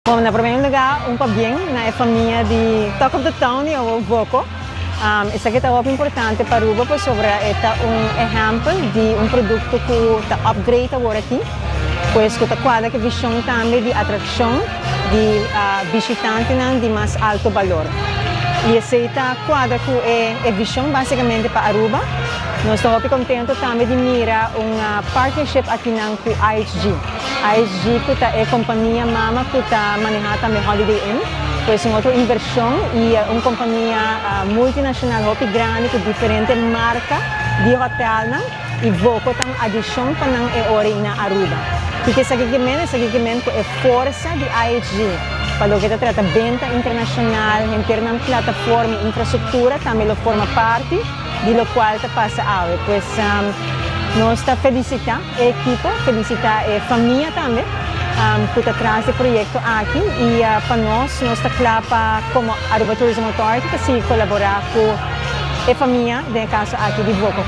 Bom, na primeiro lugar, pabiem na família de Talk of the Town e o Voco. Isso aqui é importante para o Voco sobre esta exemplo de produto que está upgrade agora aqui. Pois que está quadra que visão também de atração de visitantes de mais alto valor. E essa quadra que é visão basicamente para Aruba. Nós estamos contentes também de mirar uma partnership aqui com IHG. IHG que é a companhia mama que está manejando também Holiday Inn. Pois uma outra inversão e uma companhia multinacional grande com diferentes marcas de hotel e Voco tem adição para na Aruba. Porque esse segmento é força de IHG. Para o que trata de venda internacional, em termos de plataforma e infraestrutura, também forma parte do qual passa a Pois nós felicitamos a equipe, felicitamos a família também, que está atrás do projeto aqui. E para nós está claro como Aruba Tourism Authority, que se colaborar com a família, no caso aqui de Voco.